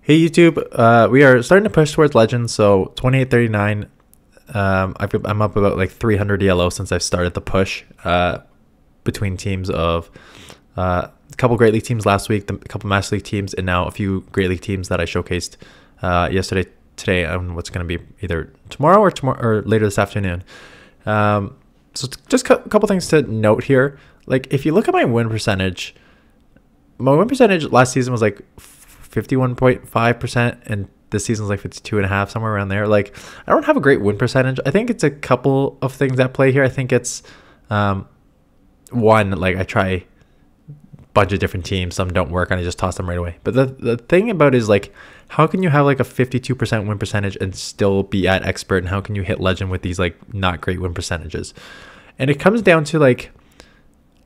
Hey YouTube, we are starting to push towards Legends, so 2839. I'm up about like 300 ELO since I've started the push between teams of a couple Great League teams last week, a couple Master League teams, and now a few Great League teams that I showcased today, on what's going to be either tomorrow or later this afternoon. So just a couple things to note here. Like if you look at my win percentage last season was like 51.5%, and this season's like 52.5%, somewhere around there. Like I don't have a great win percentage. I think it's a couple of things at play here. I think it's one, like I try a bunch of different teams, some don't work and I just toss them right away. But the thing about it is, like, how can you have like a 52% win percentage and still be at expert, and how can you hit legend with these like not great win percentages? And it comes down to like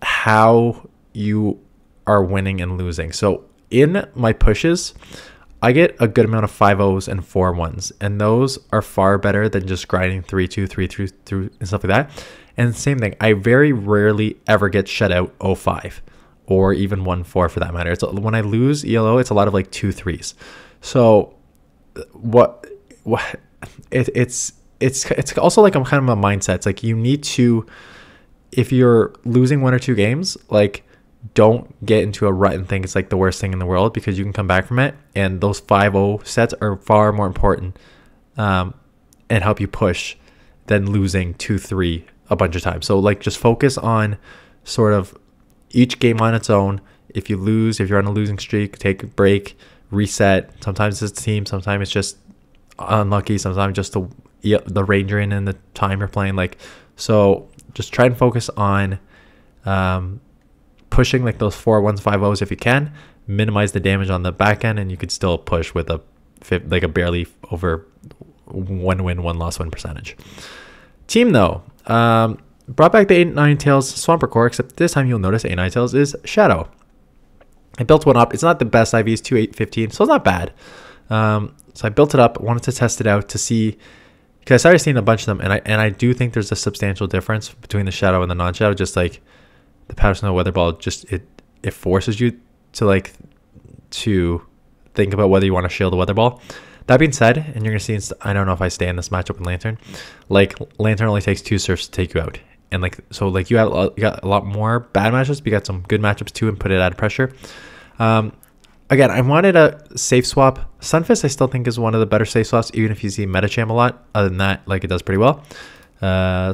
how you are winning and losing. So in my pushes, I get a good amount of 5-0s and 4-1s, and those are far better than just grinding 3-2, 3-3 through and stuff like that. And same thing, I very rarely ever get shut out 0-5 or even 1-4 for that matter. It's when I lose ELO, it's a lot of like 2-3s. So it's also like I'm kind of a mindset. It's like you need to, if you're losing 1 or 2 games, like don't get into a rut and think it's like the worst thing in the world, because you can come back from it, and those 5-0 sets are far more important and help you push than losing 2-3 a bunch of times. So like just focus on sort of each game on its own. If you lose, if you're on a losing streak, take a break, reset. Sometimes it's the team, sometimes it's just unlucky, sometimes just the ranger and the time you're playing. Like, so just try and focus on pushing like those 4-1s, 5-0s if you can. Minimize the damage on the back end, and you could still push with a barely over 1 win, 1 loss win percentage. Team though, brought back the ninetales Swampert core, except this time you'll notice ninetales is Shadow. I built one up. It's not the best IVs, 2-8-15, so it's not bad. So I built it up, wanted to test it out to see, because I started seeing a bunch of them, and I do think there's a substantial difference between the Shadow and the non-Shadow. Just like the Powder Snow Weather Ball, just it forces you to think about whether you want to shield the Weather Ball. That being said, and you're gonna see, I don't know if I stay in this matchup with Lantern. Like Lantern only takes 2 surfs to take you out, and like so like you got a lot more bad matchups, but you got some good matchups too, and put it out of pressure. Again, I wanted a safe swap. Stunfisk I still think is one of the better safe swaps, even if you see Metacham a lot. Other than that, like, it does pretty well.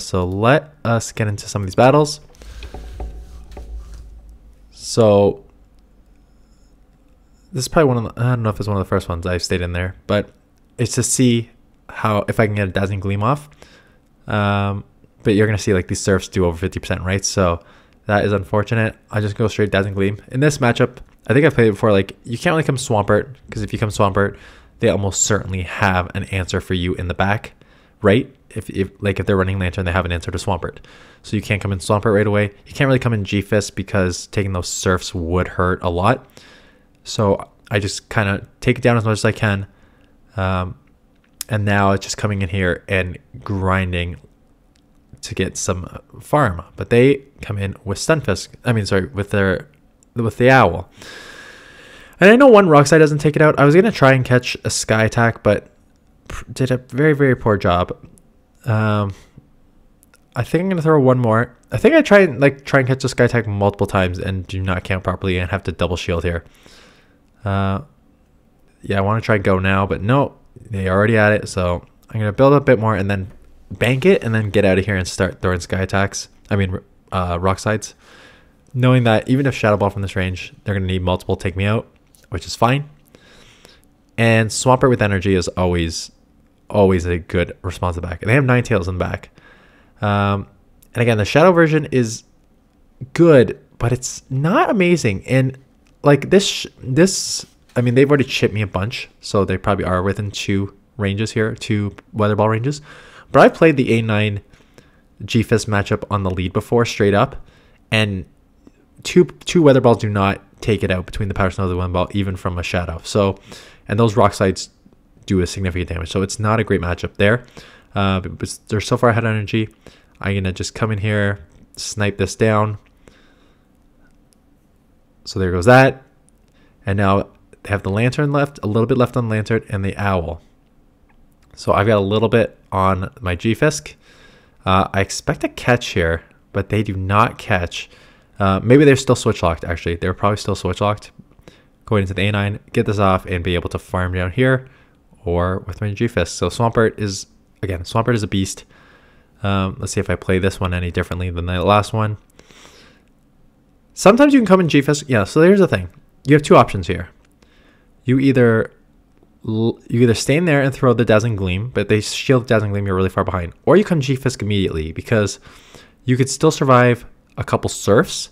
So let us get into some of these battles. So this is probably one of the, I don't know if it's one of the first ones I've stayed in there, but it's to see if I can get a Dazzling Gleam off. But you're gonna see like these surfs do over 50%, right? So that is unfortunate. I just go straight Dazzling Gleam. In this matchup, I think I've played it before, like you can't really come Swampert, because if you come Swampert, they almost certainly have an answer for you in the back, right? If they're running Lantern, they have an answer to Swampert. So you can't come in Swampert right away. You can't really come in G-Fist because taking those surfs would hurt a lot. So I just kind of take it down as much as I can. And now it's just coming in here and grinding to get some farm. But they come in with Stunfisk. I mean, sorry, with the Owl. And I know one Rock Slide doesn't take it out. I was going to try and catch a Sky Attack, but did a very, very poor job. I think I'm going to throw one more. I think I try and catch a Sky Attack multiple times and do not count properly and have to double shield here. Yeah, I want to try go now, but no, they already at it. So I'm going to build up a bit more and then bank it and then get out of here and start throwing Sky Attacks. I mean, Rock Slides. Knowing that even if Shadow Ball from this range, they're going to need multiple take me out, which is fine. And Swampert with energy is always a good response to the back. And they have ninetales in the back. And again, the Shadow version is good, but it's not amazing. And like this, I mean, they've already chipped me a bunch, so they probably are within 2 ranges here, 2 Weather Ball ranges. But I played the A9 G-Fist matchup on the lead before, straight up, and two Weather Balls do not take it out between the Powder Snow and the Wind Ball, even from a Shadow. So, and those Rock Slides do a significant damage. So it's not a great matchup there. But they're so far ahead on energy. I'm going to just come in here, snipe this down. So there goes that. And now They have the lantern left, a little bit left on the lantern, and the owl. So I've got a little bit on my G-Fisk. I expect a catch here, but they do not catch. Maybe they're still switch locked, actually. They're probably still switch locked. Going into the A9, get this off, and be able to farm down here or with my G-Fisk. So Swampert is, again, Swampert is a beast. Let's see if I play this one any differently than the last one. Sometimes you can come in G-Fisk. Yeah, so here's the thing. You have two options here. You either stay in there and throw the Dazzling Gleam, but they shield the Dazzling Gleam, you're really far behind. Or you come G-Fisk immediately, because you could still survive a couple surfs,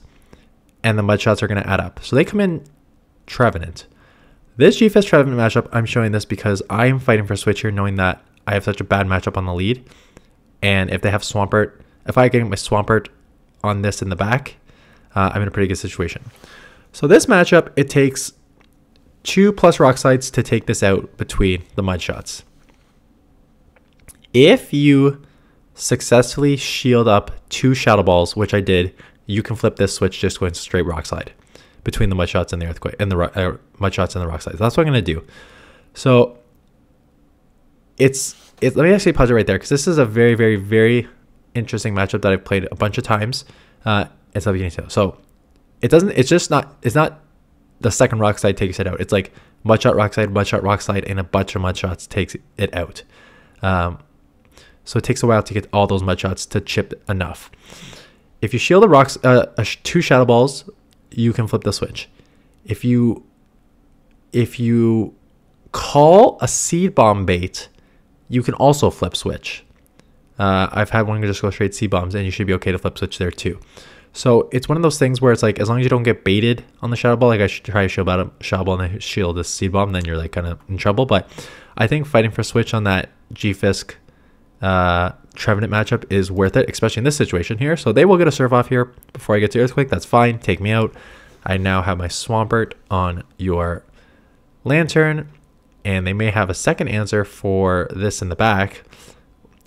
and the mud shots are going to add up. So they come in Trevenant. This G-Fisk Trevenant matchup, I'm showing this because I am fighting for switch here, knowing that I have such a bad matchup on the lead. And if they have Swampert, if I get my Swampert on this in the back, I'm in a pretty good situation. So this matchup, it takes 2+ rock slides to take this out between the mud shots. If you successfully shield up 2 Shadow Balls, which I did, you can flip this switch just going straight rock slide between the mud shots and the earthquake and the mud shots and the rock slides. That's what I'm going to do. So let me actually pause it right there, because this is a very, very, very interesting matchup that I've played a bunch of times. It's the beginning. So it's not the second rock slide takes it out. It's like mud shot, rock slide, and a bunch of mud shots takes it out. So it takes a while to get all those mud shots to chip enough. If you shield the rocks, 2 Shadow Balls, you can flip the switch. If you call a Seed Bomb bait, you can also flip switch. I've had one just go straight Seed Bombs, and you should be okay to flip switch there too. So it's one of those things where it's like, as long as you don't get baited on the Shadow Ball, like I should try to shield out a Shadow Ball and then shield a Seed Bomb, then you're like kind of in trouble. But I think fighting for switch on that G-Fisk Trevenant matchup is worth it, especially in this situation here. So they will get a surf off here before I get to Earthquake. That's fine. Take me out. I now have my Swampert on your Lantern, and they may have a second answer for this in the back.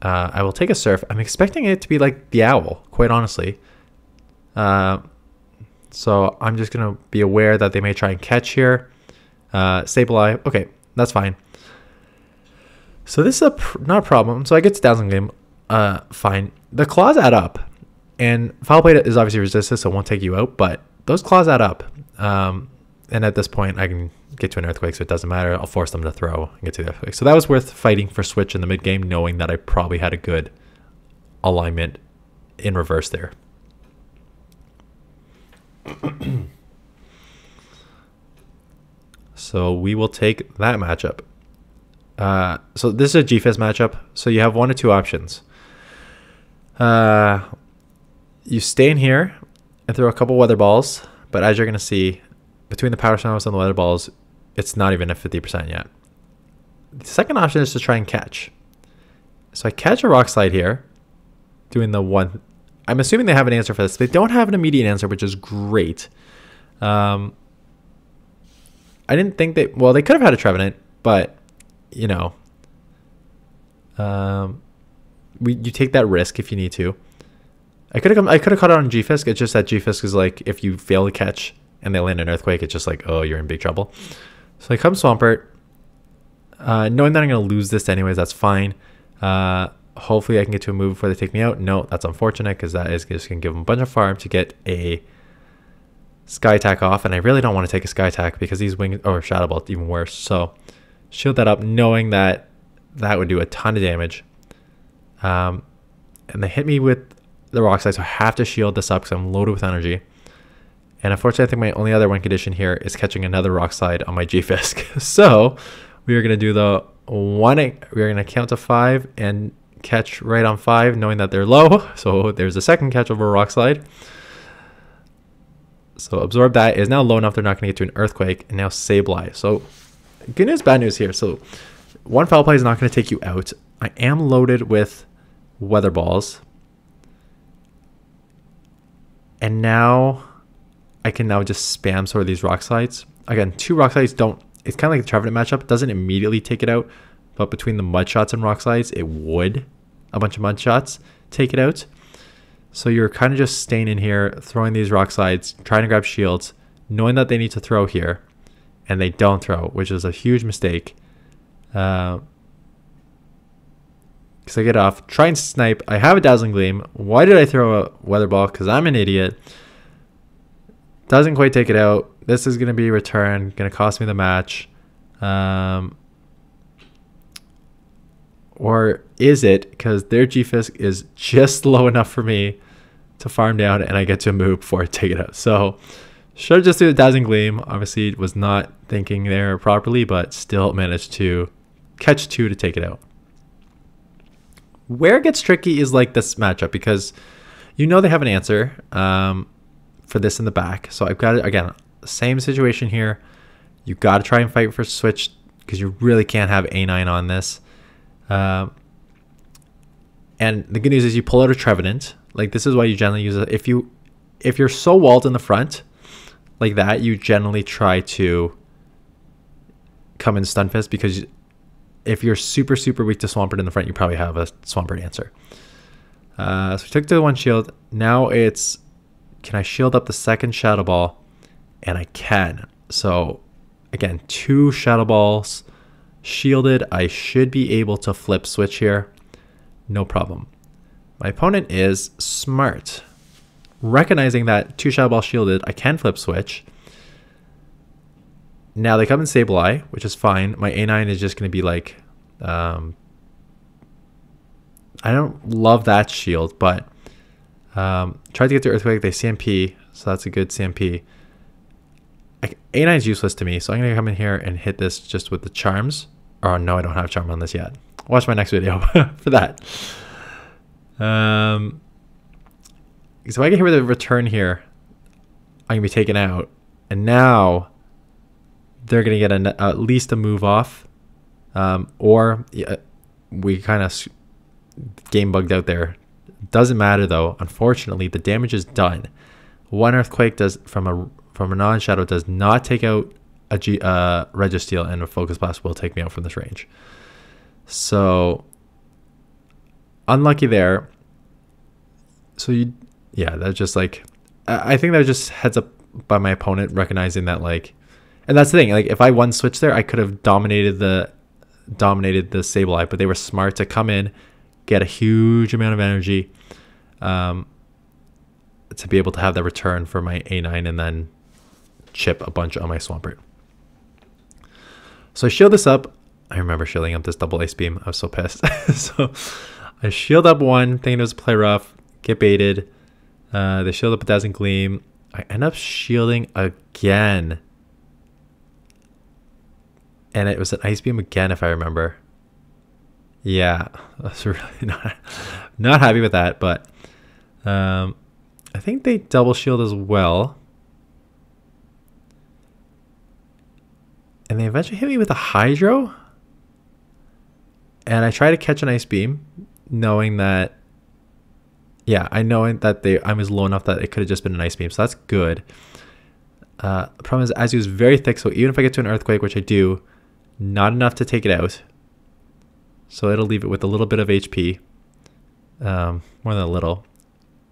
I will take a surf. I'm expecting it to be like the owl, quite honestly. So I'm just going to be aware that they may try and catch here. Stabilize. Okay, that's fine. So this is not a problem. So I get to Dazzling Gleam. Fine. The claws add up. And Foul Blade is obviously resistant, so it won't take you out. But those claws add up. And at this point, I can get to an Earthquake, so it doesn't matter. I'll force them to throw and get to the Earthquake. So that was worth fighting for switch in the mid game, knowing that I probably had a good alignment in reverse there. So we will take that matchup. So this is a G-Fisk matchup. So you have 1 or 2 options. You stay in here and throw a couple Weather Balls, but as you're going to see, between the Power Stones and the Weather Balls, it's not even at 50% yet. The second option is to try and catch. So I catch a Rock Slide here, doing the one. I'm assuming they have an answer for this. They don't have an immediate answer, which is great. I didn't think that. Well, they could have had a Trevenant, but you know, you take that risk if you need to. I could have caught it on G-Fisk. It's just that G-Fisk is like, if you fail to catch and they land an Earthquake, it's just like, oh, you're in big trouble. So I come Swampert, knowing that I'm going to lose this anyways. That's fine. Hopefully I can get to a move before they take me out. No, that's unfortunate, because that is just going to give them a bunch of farm to get a Sky Attack off, and I really don't want to take a Sky Attack because these wings, or Shadow Ball, even worse. So shield that up, knowing that that would do a ton of damage. And they hit me with the Rock Slide, so I have to shield this up because I'm loaded with energy. And unfortunately, I think my only other win condition here is catching another Rock Slide on my G-Fisk. So we are going to do the one. We are going to count to 5 and catch right on 5, knowing that they're low. So there's a second catch over a Rock Slide. So Absorb that is now low enough they're not going to get to an Earthquake, and now Sableye. So good news, bad news here. So one Foul Play is not going to take you out. I am loaded with Weather Balls. And now I can now just spam sort of these Rock Slides. Again, 2 Rock Slides don't, it's kind of like the Trevenant matchup. It doesn't immediately take it out, but between the Mud Shots and Rock Slides, it would, a bunch of Mud Shots, take it out. So you're kind of just staying in here, throwing these Rock Slides, trying to grab shields, knowing that they need to throw here. and they don't throw, which is a huge mistake. Because I get off, try and snipe. I have a Dazzling Gleam. Why did I throw a Weather Ball? Because I'm an idiot. Doesn't quite take it out. This is going to be a return. Going to cost me the match. Or is it? Because their G-Fisk is just low enough for me to farm down, and I get to move before I take it out. So should have just do the Dazzling Gleam. Obviously, was not thinking there properly, but still managed to catch 2 to take it out. Where it gets tricky is like this matchup, because you know they have an answer for this in the back. So I've got it again, same situation here. You got to try and fight for switch, because you really can't have A9 on this. And the good news is you pull out a Trevenant. Like, this is why you generally use it. If you're so walled in the front like that, you generally try to come in Stunfisk, because if you're super weak to Swampert in the front, you probably have a Swampert answer. So we took the 1 shield. Now it's, can I shield up the second Shadow Ball? And I can. So again, 2 Shadow Balls shielded. I should be able to flip switch here. No problem. My opponent is smart. Recognizing that 2 Shadow Balls shielded, I can flip switch. Now they come in Sableye, which is fine. My A9 is just going to be like, I don't love that shield, but tried to get to Earthquake. They CMP, so that's a good CMP. A9 is useless to me, so I'm going to come in here and hit this just with the charms. Oh no, I don't have charm on this yet. Watch my next video for that. So if I get hit with a return here, I'm going to be taken out. And now they're going to get at least a move off. Or we kind of game bugged out there. Doesn't matter though. Unfortunately, the damage is done. 1 Earthquake does from a non-shadow does not take out a Registeel, and a Focus Blast will take me out from this range. So unlucky there. So yeah, that's just like, I think that was just heads up by my opponent, recognizing that, like, and that's the thing, like, if I one switch there, I could have dominated the Sableye, but they were smart to come in, get a huge amount of energy, to be able to have that return for my A9 and then chip a bunch on my Swampert. So I shield this up. I remember shielding up this double Ice Beam. I was so pissed. So I shield up 1, thinking it was play rough, get baited. They shield up a Dazzling Gleam. I end up shielding again. And it was an Ice Beam again, if I remember. Yeah, I was really not happy with that, but I think they double shield as well. And they eventually hit me with a Hydro. And I try to catch an Ice Beam, knowing that, yeah, I know that I was low enough that it could have just been an Ice Beam, so that's good. The problem is, Azu is very thick, so even if I get to an Earthquake, which I do, not enough to take it out. So it'll leave it with a little bit of HP, more than a little.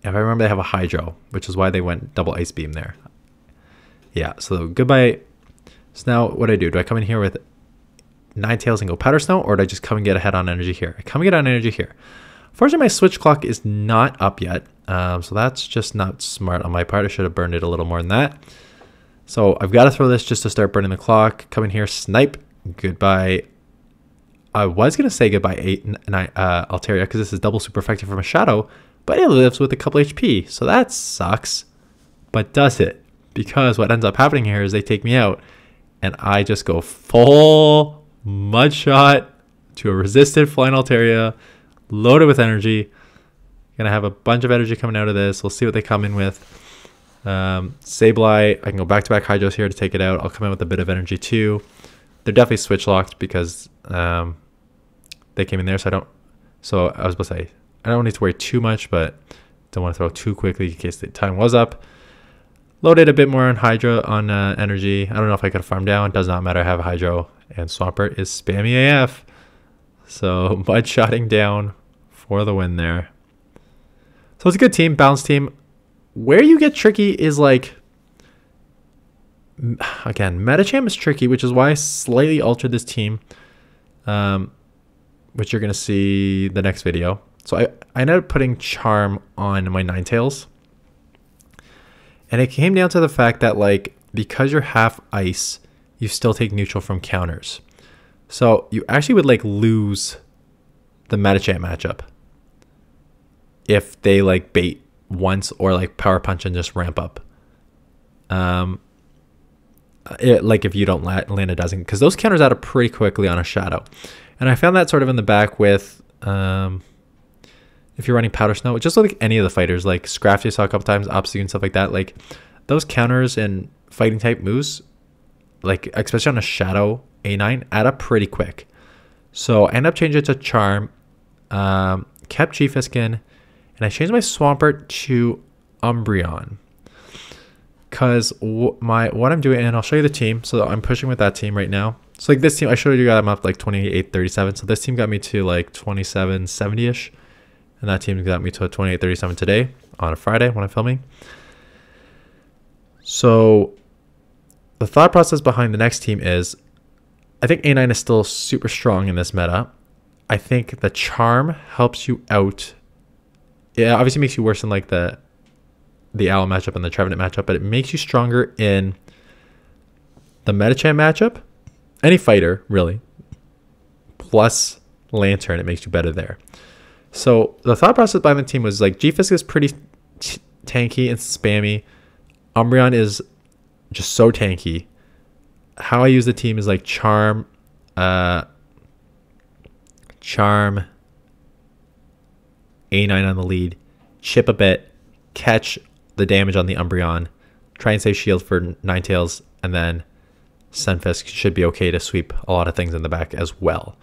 If I remember, they have a Hydro, which is why they went double Ice Beam there. Yeah, so goodbye. So now what do? Do I come in here with Ninetales and go Powder Snow, or do I just come and get ahead on energy here? I come and get on energy here. Fortunately, my switch clock is not up yet, so that's just not smart on my part. I should have burned it a little more than that. So I've got to throw this just to start burning the clock. Come in here, snipe, goodbye. I was going to say goodbye Altaria, because this is double super effective from a Shadow, but it lives with a couple HP, so that sucks. But does it? Because what ends up happening here is they take me out, and I just go full Mud Shot to a resisted Flying Altaria, loaded with energy. Gonna have a bunch of energy coming out of this. We'll see what they come in with. Sableye, I can go back-to-back Hydros here to take it out. I'll come in with a bit of energy too. They're definitely switch locked because they came in there, so I was about to say, I don't need to worry too much, but don't want to throw too quickly in case the time was up. Loaded a bit more on Hydro on energy. I don't know if I could farm down. Does not matter. I have a Hydro, and Swampert is spammy AF. So Mud Shotting down for the win there. So it's a good team, balanced team. Where you get tricky is like again, Metacham is tricky, which is why I slightly altered this team, which you're going to see the next video. So I ended up putting Charm on my Ninetales. And it came down to the fact that, like, because you're half ice, you still take neutral from counters. So you actually would, like, lose the Metacham matchup if they, like, bait once or, like, power punch and just ramp up. Like if you don't land a dozen, because those counters out pretty quickly on a Shadow. And I found that sort of in the back with if you're running Powder Snow, just like any of the fighters, like Scrafty I saw a couple times, Obstagoon, stuff like that. Like those counters and fighting type moves, like especially on a Shadow A9, add up pretty quick. So I ended up changing it to Charm, kept G-Fisk in, and I changed my Swampert to Umbreon. Because what I'm doing, and I'll show you the team. So I'm pushing with that team right now. So like this team, I showed you guys I'm up like 28-37. So this team got me to like 27-70-ish. And that team got me to a 28-37 today on a Friday when I'm filming. So the thought process behind the next team is, I think A9 is still super strong in this meta. I think the Charm helps you out. It obviously makes you worse in like the Owl matchup and the Trevenant matchup, but it makes you stronger in the Metacham matchup. Any fighter, really. Plus Lantern, it makes you better there. So the thought process behind the team was like G-Fisk is pretty tanky and spammy. Umbreon is just so tanky. How I use the team is like Charm, Charm, A9 on the lead, chip a bit, catch the damage on the Umbreon, try and save shield for Ninetales, and then Stunfisk should be okay to sweep a lot of things in the back as well.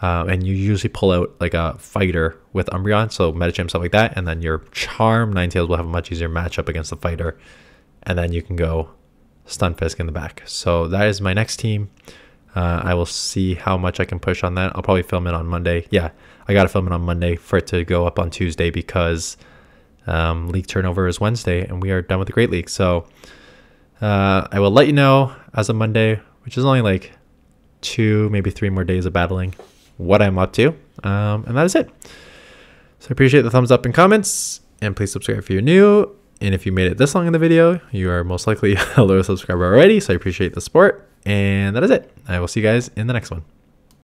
And you usually pull out like a fighter with Umbreon, so Metacham, stuff like that, and then your Charm Ninetales will have a much easier matchup against the fighter, and then you can go Stunfisk in the back. So that is my next team. I will see how much I can push on that. I'll probably film it on Monday. Yeah, I got to film it on Monday for it to go up on Tuesday because league turnover is Wednesday and we are done with the Great League. So I will let you know as of Monday, which is only like 2, maybe 3 more days of battling, what I'm up to. And that is it. So I appreciate the thumbs up and comments, and please subscribe if you're new. And if you made it this long in the video, you are most likely a loyal subscriber already. So I appreciate the support. And that is it. I will see you guys in the next one.